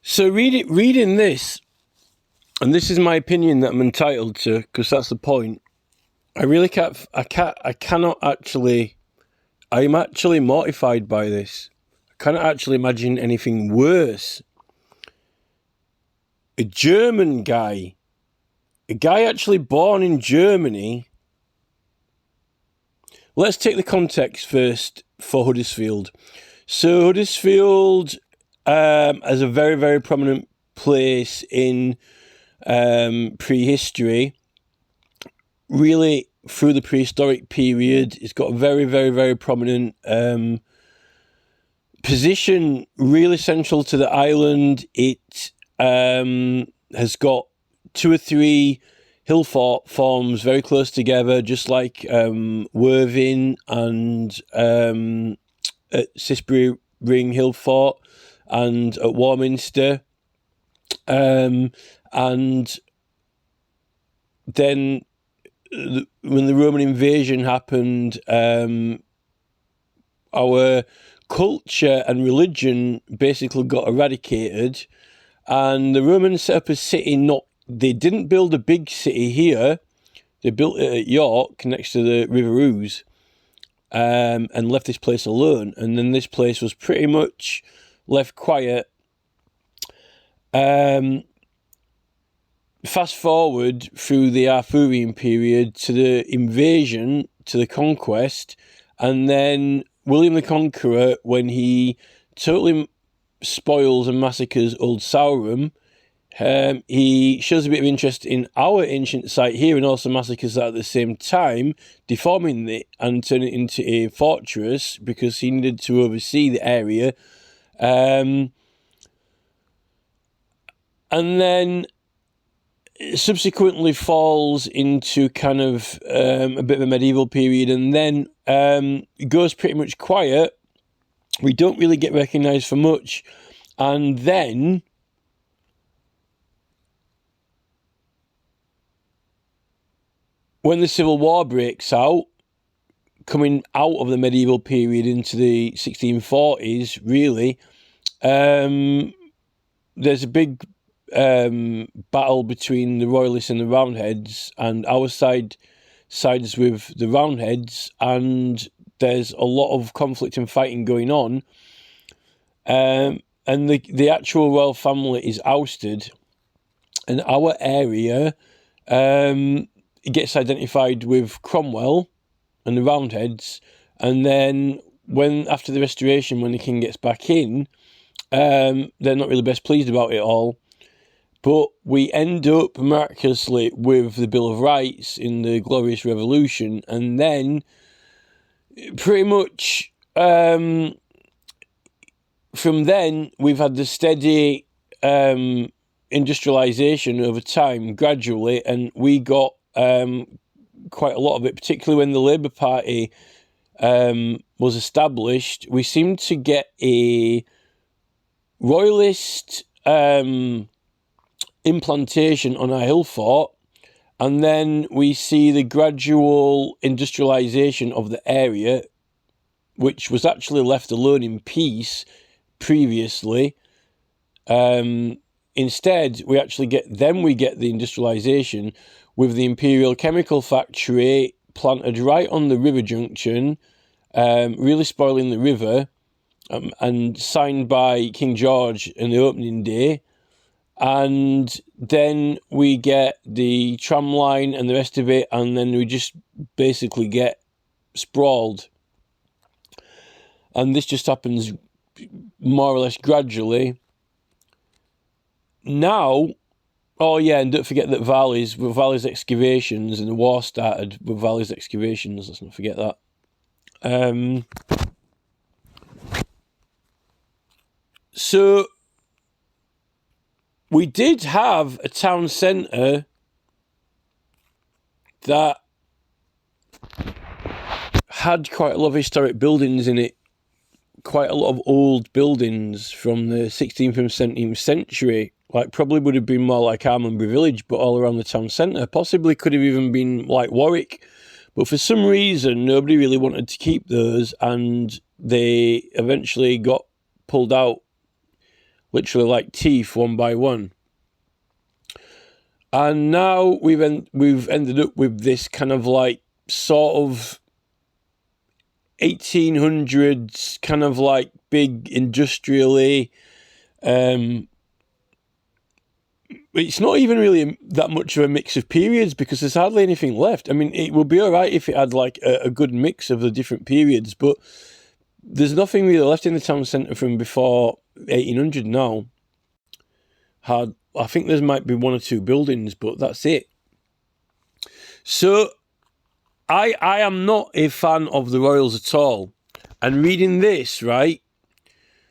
So reading this, and this is my opinion that I'm entitled to, because that's the point. I cannot actually. I'm actually mortified by this. I cannot actually imagine anything worse. A German guy, a guy actually born in Germany. Let's take the context first for Huddersfield. So Huddersfield has a very, very prominent place in prehistory. Really, through the prehistoric period, it's got a very, very, very prominent position, really central to the island. It has got 2 or 3 hill fort forms very close together, just like Worthing and at Sisbury Ring Hill Fort and at Warminster. And then when the Roman invasion happened, our culture and religion basically got eradicated, and the Romans set up a city. They didn't build a big city here. They built it at York next to the River Ouse, and left this place alone. And then this place was pretty much left quiet. Fast forward through the Arthurian period to the invasion, to the conquest, and then William the Conqueror, when he totally spoils and massacres Old Saurum, he shows a bit of interest in our ancient site here and also massacres that at the same time, deforming it and turning it into a fortress because he needed to oversee the area. And then subsequently falls into kind of a bit of a medieval period, and then it goes pretty much quiet. We don't really get recognised for much, and then when the Civil War breaks out, coming out of the medieval period into the 1640s, really, there's a big battle between the Royalists and the Roundheads, and our side sides with the Roundheads, and there's a lot of conflict and fighting going on, and the actual royal family is ousted, and our area gets identified with Cromwell and the Roundheads, and then after the Restoration, when the king gets back in, they're not really best pleased about it all. But we end up miraculously with the Bill of Rights in the Glorious Revolution, and then pretty much from then we've had the steady industrialisation over time, gradually, and we got quite a lot of it, particularly when the Labour Party was established. We seemed to get a royalist implantation on our hill fort, and then we see the gradual industrialisation of the area, which was actually left alone in peace previously. Instead, we get the industrialisation with the Imperial Chemical Factory planted right on the river junction, really spoiling the river, and signed by King George on the opening day. And then we get the tram line and the rest of it, and then we just basically get sprawled. And this just happens more or less gradually. Now, oh yeah, and don't forget that Valley's excavations, and the war started with Valley's excavations, let's not forget that. So we did have a town centre that had quite a lot of historic buildings in it, quite a lot of old buildings from the 16th and 17th century, like probably would have been more like Armonbury Village, but all around the town centre. Possibly could have even been like Warwick, but for some reason nobody really wanted to keep those, and they eventually got pulled out literally like teeth, one by one. And now we've ended up with this kind of like sort of 1800s kind of like big industrially. It's not even really that much of a mix of periods because there's hardly anything left. I mean, it would be all right if it had like a good mix of the different periods, but there's nothing really left in the town centre from before 1800 now. I think there might be one or two buildings, but that's it. So I am not a fan of the Royals at all. And reading this, right?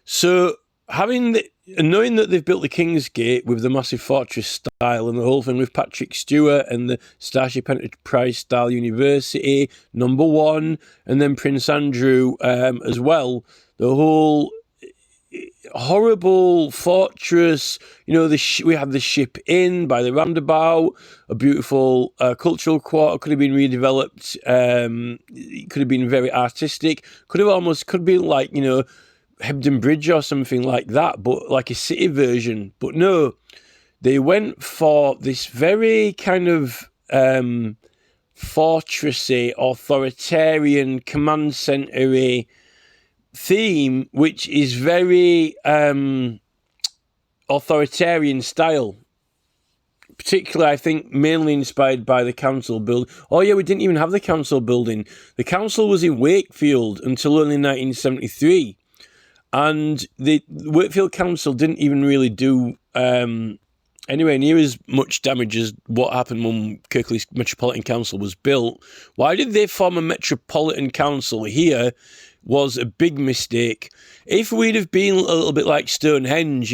So knowing that they've built the King's Gate with the massive fortress style and the whole thing with Patrick Stewart and the Starship Enterprise style university, number one, and then Prince Andrew as well, the whole horrible fortress, we had the Ship Inn by the roundabout, a beautiful cultural quarter, could have been redeveloped, it could have been very artistic, could have been like, Hebden Bridge or something like that, but like a city version. But no, they went for this very kind of fortressy, authoritarian, command centre-y theme, which is very authoritarian style. Particularly, I think, mainly inspired by the council building. Oh yeah, we didn't even have the council building. The council was in Wakefield until only 1973. And the Wakefield Council didn't even really do anywhere near as much damage as what happened when Kirklees Metropolitan Council was built. Why did they form a Metropolitan Council here was a big mistake. If we'd have been a little bit like Stonehenge,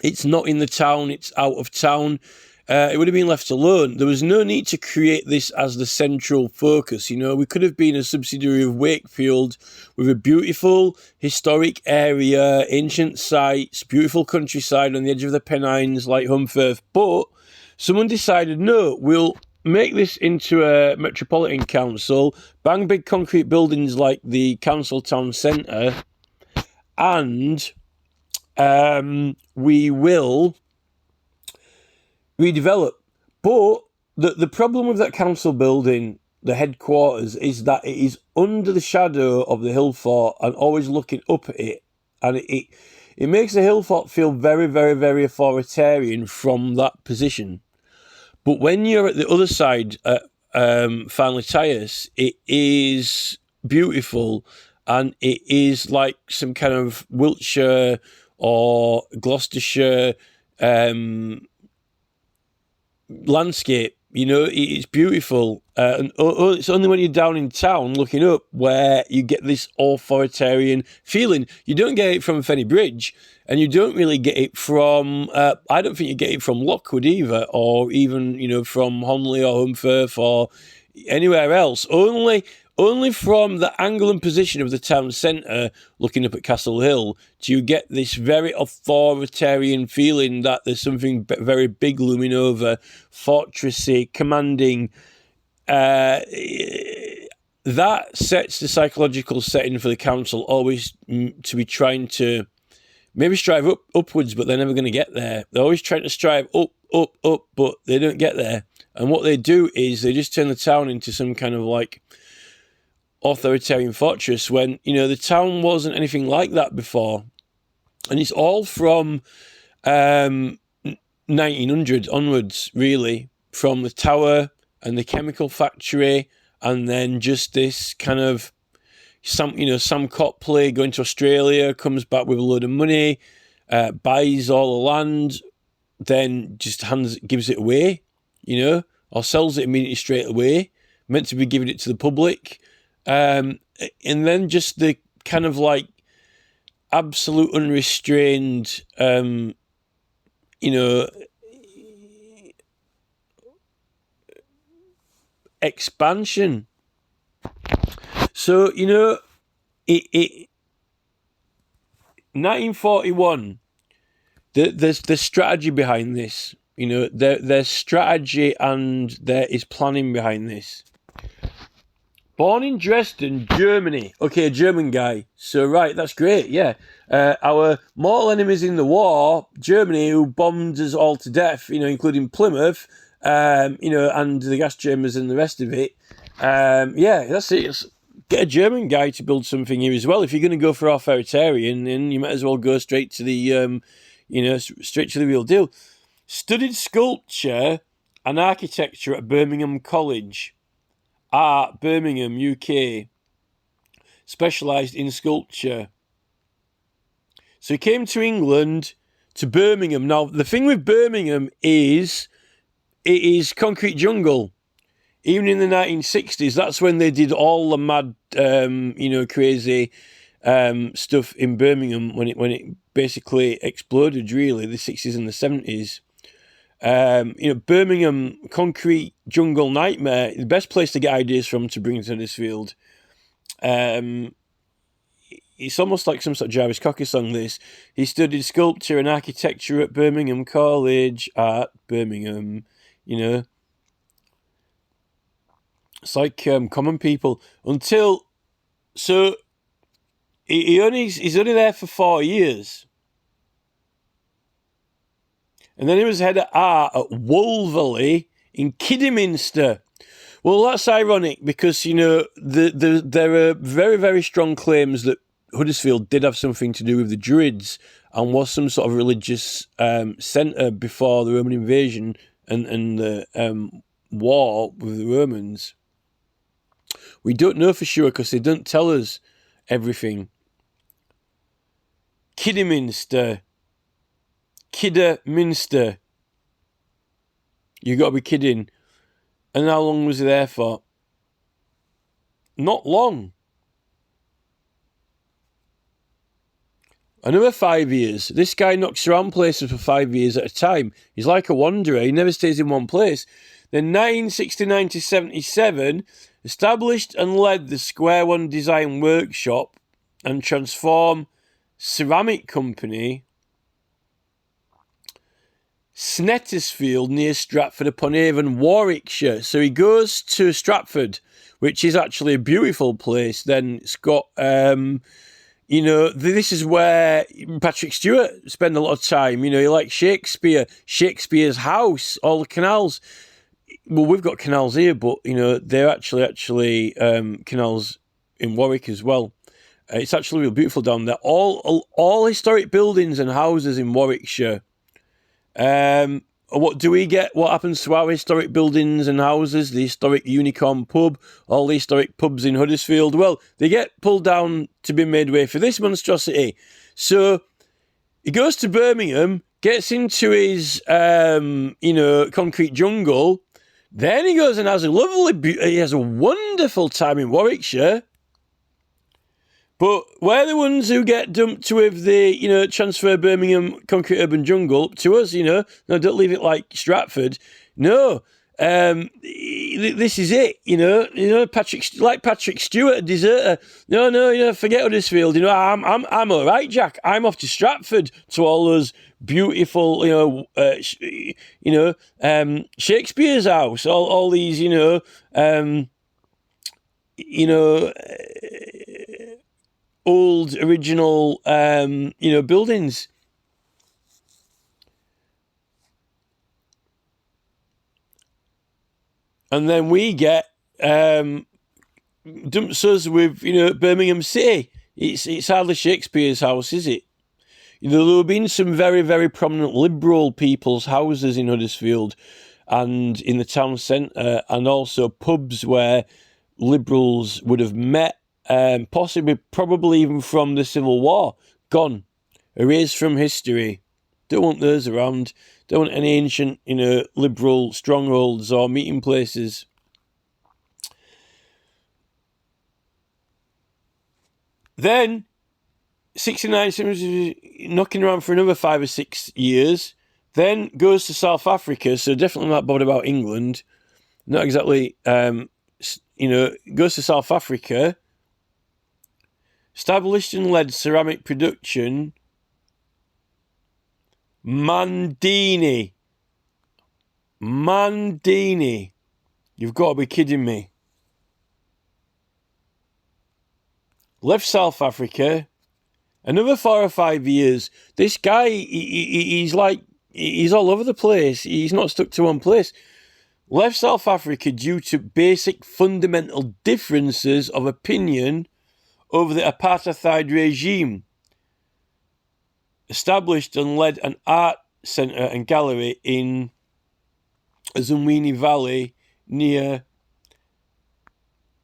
it's not in the town, it's out of town, it would have been left alone. There was no need to create this as the central focus. We could have been a subsidiary of Wakefield with a beautiful historic area, ancient sites, beautiful countryside on the edge of the Pennines like Hunferth. But someone decided, no, we'll make this into a metropolitan council, bang big concrete buildings like the council town centre, and we will redevelop. But the problem with that council building, the headquarters, is that it is under the shadow of the hill fort and always looking up at it. And it makes the hill fort feel very, very, very authoritarian from that position. But when you're at the other side at Farnley Tyres, it is beautiful and it is like some kind of Wiltshire or Gloucestershire landscape. It's beautiful, and it's only when you're down in town looking up where you get this authoritarian feeling. You don't get it from Fenny Bridge, and you don't really get it from I don't think you get it from Lockwood either, or even from Honley or Hunferth or anywhere else. Only from the angle and position of the town centre, looking up at Castle Hill, do you get this very authoritarian feeling that there's something very big looming over, fortressy, commanding. That sets the psychological setting for the council always to be trying to maybe strive upwards, but they're never going to get there. They're always trying to strive up, but they don't get there. And what they do is they just turn the town into some kind of like authoritarian fortress when the town wasn't anything like that before. And it's all from 1900 onwards, really, from the tower and the chemical factory, and then just this kind of Sam Copley going to Australia, comes back with a load of money, buys all the land, then just gives it away, or sells it immediately straight away, meant to be giving it to the public. And then just the kind of like absolute unrestrained, expansion. So, 1941, there's the strategy behind this, there's strategy and there is planning behind this. Born in Dresden, Germany. Okay, German guy. So, right, that's great, yeah. Our mortal enemies in the war, Germany, who bombed us all to death, including Plymouth, and the gas chambers and the rest of it. Yeah, that's it. Get a German guy to build something here as well. If you're going to go for authoritarian, then you might as well go straight to the, straight to the real deal. Studied sculpture and architecture at Birmingham College. Art, Birmingham, UK. Specialised in sculpture. So he came to England, to Birmingham. Now, the thing with Birmingham is it is concrete jungle. Even in the 1960s, that's when they did all the mad, crazy stuff in Birmingham when it basically exploded, really, the 60s and the 70s. Birmingham, concrete jungle nightmare, the best place to get ideas from to bring to Huddersfield. It's almost like some sort of Jarvis Cocker song, this. He studied sculpture and architecture at Birmingham College, at Birmingham, It's like common people. So he's only there for 4 years. And then he was head of art at Wolverley in Kidderminster. Well, that's ironic because, there are very, very strong claims that Huddersfield did have something to do with the Druids and was some sort of religious centre before the Roman invasion and the war with the Romans. We don't know for sure because they don't tell us everything. Kidderminster. You got to be kidding. And how long was he there for? Not long. Another 5 years. This guy knocks around places for 5 years at a time. He's like a wanderer. He never stays in one place. Then 1969 to 77, established and led the Square One Design Workshop and Transform Ceramic Company, Snettersfield near Stratford-upon-Avon, Warwickshire. So he goes to Stratford, which is actually a beautiful place. Then it's got, this is where Patrick Stewart spent a lot of time. He liked Shakespeare's house, all the canals. Well, we've got canals here, but, they're actually canals in Warwick as well. It's actually real beautiful down there. All historic buildings and houses in Warwickshire. What do we get? What happens to our historic buildings and houses? The historic Unicorn pub, all the historic pubs in Huddersfield. Well, they get pulled down to be made way for this monstrosity. So he goes to Birmingham, gets into his, concrete jungle. Then he goes and has he has a wonderful time in Warwickshire. But we're the ones who get dumped with the, transfer Birmingham concrete urban jungle to us, No, don't leave it like Stratford. No, this is it, Patrick Stewart, a deserter. No, forget Huddersfield. I'm all right, Jack. I'm off to Stratford to all those beautiful, Shakespeare's house, all these, old original, buildings. And then we get dumps us with, Birmingham City. It's hardly Shakespeare's house, is it? There have been some very, very prominent liberal people's houses in Huddersfield and in the town centre, and also pubs where liberals would have met, probably even from the Civil War. Gone. Erased from history. Don't want those around. Don't want any ancient, liberal strongholds or meeting places. Then, 69, knocking around for another 5 or 6 years. Then goes to South Africa, so definitely not bothered about England. Not exactly, goes to South Africa. Established and led ceramic production. Mandini. You've got to be kidding me. left South Africa, another 4 or 5 years. This guy, he's all over the place. He's not stuck to one place. Left South Africa due to basic fundamental differences of opinion over the apartheid regime. Established and led an art centre and gallery in Zumwini Valley near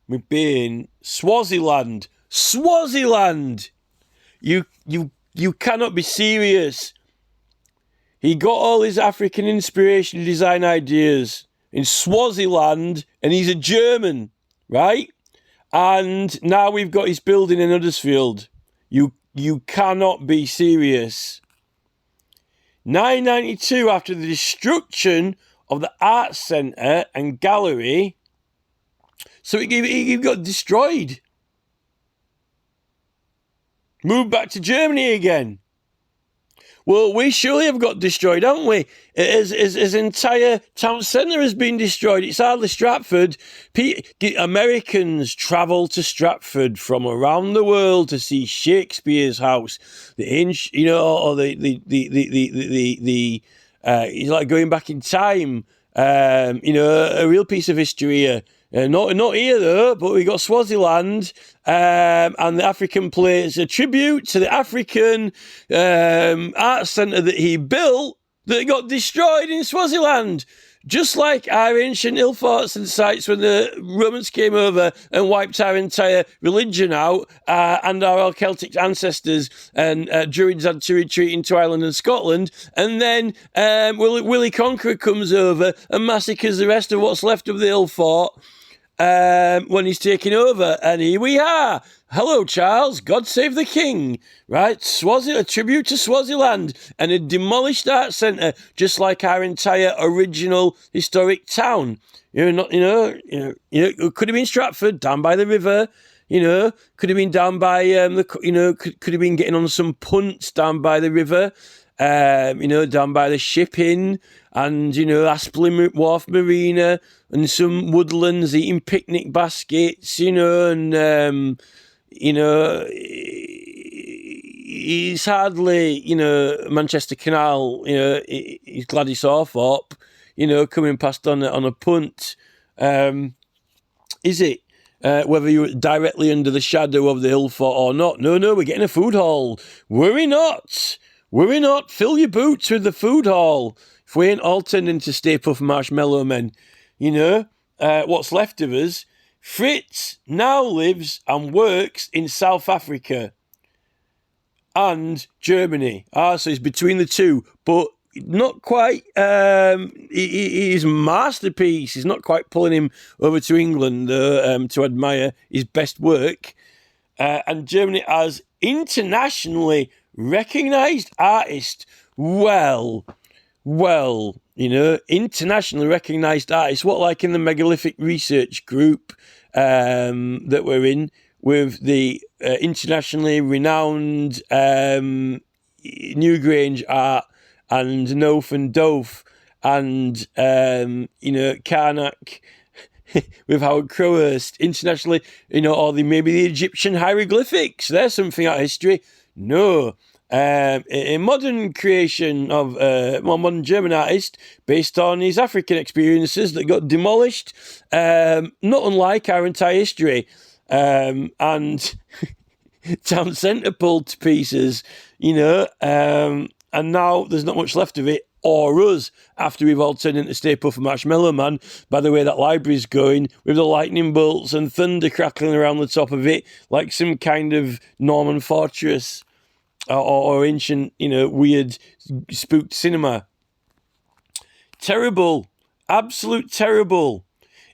Mbane, Swaziland. Swaziland! You cannot be serious. He got all his African inspiration design ideas in Swaziland, and he's a German, right? And now we've got his building in Huddersfield. You cannot be serious. 992, after the destruction of the art centre and gallery, so he got destroyed. Moved back to Germany again. Well, we surely have got destroyed, haven't we? His entire town centre has been destroyed. It's hardly Stratford. Americans travel to Stratford from around the world to see Shakespeare's house. It's like going back in time. A real piece of history here. Not here though, but we got Swaziland, and the African plays a tribute to the African art centre that he built that got destroyed in Swaziland. Just like our ancient hill forts and sites when the Romans came over and wiped our entire religion out, and our Celtic ancestors and Druids had to retreat into Ireland and Scotland, and then Willie Conqueror comes over and massacres the rest of what's left of the hill fort when he's taking over. And here we are. Hello, Charles. God save the king. Right? A tribute to Swaziland and a demolished art centre, just like our entire original historic town. It could have been Stratford, down by the river. Could have been down by could have been getting on some punts down by the river. Down by the shipping and, Aspley Wharf Marina and some woodlands eating picnic baskets, and, he's hardly, Manchester Canal, he's glad he saw Thorpe, coming past on a punt. Is it? Whether you're directly under the shadow of the hill fort or not. No, we're getting a food hall. Worry not. Fill your boots with the food hall. If we ain't all turned into Stay Puft Marshmallow Men, what's left of us. Fritz now lives and works in South Africa and Germany. So he's between the two, but not quite. His masterpiece is not quite pulling him over to England to admire his best work. And Germany has internationally recognised artist. Well, internationally recognised artists. What, like in the megalithic research group that we're in with the internationally renowned Newgrange art and Nof and Dof and Karnak with Howard Crowhurst internationally, or maybe the Egyptian hieroglyphics. There's something out of history. No. A modern creation of a modern German artist based on his African experiences that got demolished, not unlike our entire history, and town centre pulled to pieces, and now there's not much left of it or us after we've all turned into Stay Puft Marshmallow Man. By the way, that library's going with the lightning bolts and thunder crackling around the top of it like some kind of Norman fortress. Or ancient, weird, spooked cinema. Terrible. Absolute terrible.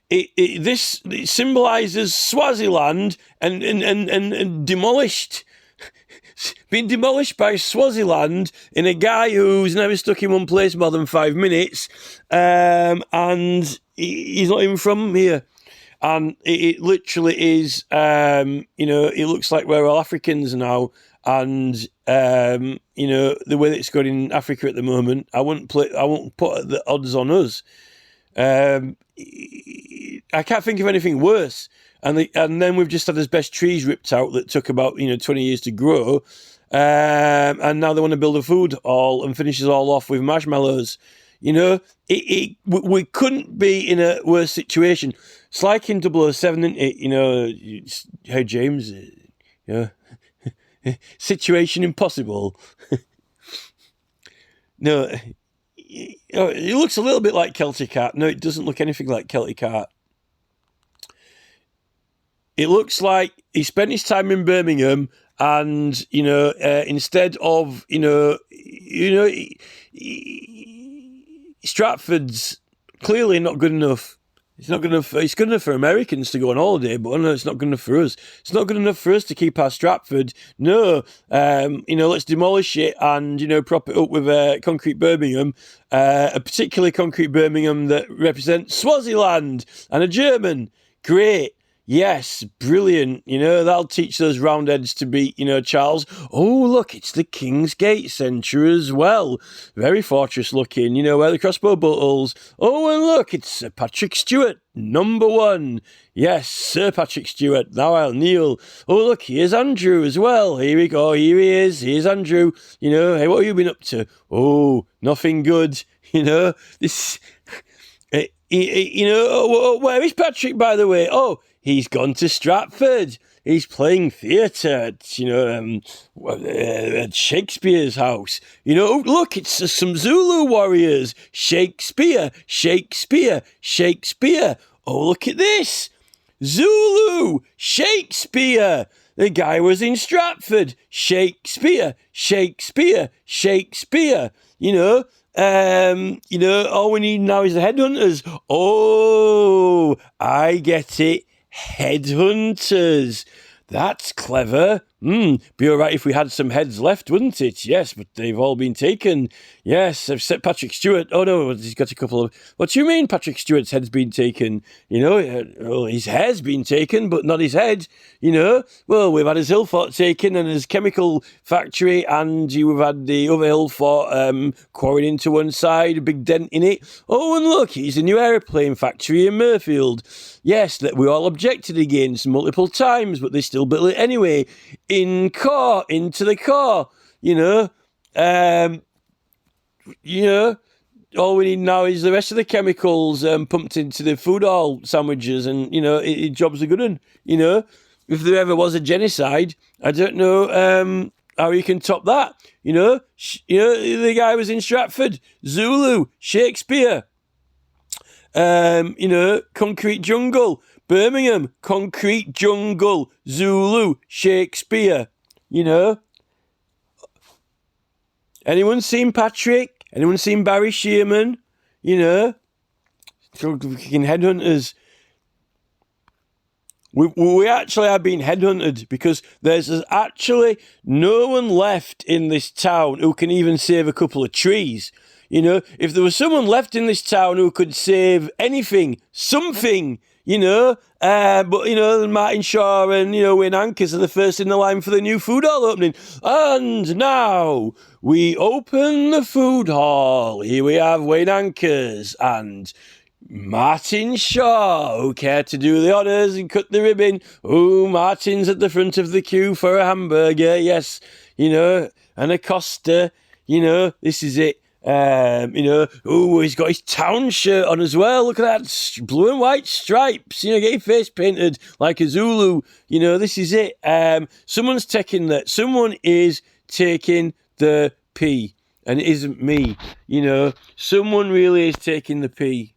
This symbolises Swaziland and demolished. Being demolished by Swaziland in a guy who's never stuck in one place more than 5 minutes, and he's not even from here. And it literally is, it looks like we're all Africans now. And the way that it's going in Africa at the moment, I won't put the odds on us. I can't think of anything worse. And then we've just had asbestos trees ripped out that took about 20 years to grow, and now they want to build a food hall and finish it all off with marshmallows. We couldn't be in a worse situation. It's like in 007, isn't it? Hey James, situation impossible. No, it looks a little bit like Celtic art. No, it doesn't look anything like Celtic art. It looks like he spent his time in Birmingham, and instead of Stratford's clearly not good enough. It's not good enough. It's good enough for Americans to go on holiday, but no, it's not good enough for us. It's not good enough for us to keep our Stratford. No, let's demolish it and prop it up with concrete Birmingham, a particularly concrete Birmingham that represents Swaziland and a German. Great. Yes, brilliant. That'll teach those roundheads to beat, Charles. Oh, look, it's the King's Gate Centre as well. Very fortress looking, where the crossbow bolts. Oh, and look, it's Sir Patrick Stewart, number 1. Yes, Sir Patrick Stewart. Now I'll kneel. Oh, look, here's Andrew as well. Here we go. Here he is. Here's Andrew. Hey, what have you been up to? Oh, nothing good. This... where is Patrick, by the way? Oh, he's gone to Stratford. He's playing theatre at Shakespeare's house. Look, it's some Zulu warriors. Shakespeare. Oh, look at this. Zulu. Shakespeare. The guy was in Stratford. Shakespeare. All we need now is the Headhunters. Oh, I get it. Headhunters. That's clever. Be all right if we had some heads left, wouldn't it? Yes, but they've all been taken. Yes, I've set Patrick Stewart. Oh, no, he's got a couple of... What do you mean Patrick Stewart's head's been taken? His hair's been taken, but not his head. Well, we've had his hill fort taken and his chemical factory, and we've had the other hill fort quarried into one side, a big dent in it. Oh, and look, he's a new aeroplane factory in Murfield. Yes, that we all objected against multiple times, but they still built it anyway. Into the core, all we need now is the rest of the chemicals pumped into the food hall sandwiches, and job's a good one. If there ever was a genocide, I don't know how you can top that. The guy was in Stratford, Zulu, Shakespeare, concrete jungle. Birmingham, concrete jungle, Zulu, Shakespeare, Anyone seen Patrick? Anyone seen Barry Shearman? Fucking Headhunters. We actually have been headhunted because there's actually no one left in this town who can even save a couple of trees. If there was someone left in this town who could save anything, something, but Martin Shaw and Wayne Anchors are the first in the line for the new food hall opening. And now we open the food hall. Here we have Wayne Anchors and Martin Shaw, who care to do the honours and cut the ribbon. Oh, Martin's at the front of the queue for a hamburger, yes, and a Costa, this is it. He's got his town shirt on as well. Look at that, blue and white stripes. Get your face painted like a Zulu. This is it. Someone is taking the P, and it isn't me. Someone really is taking the P.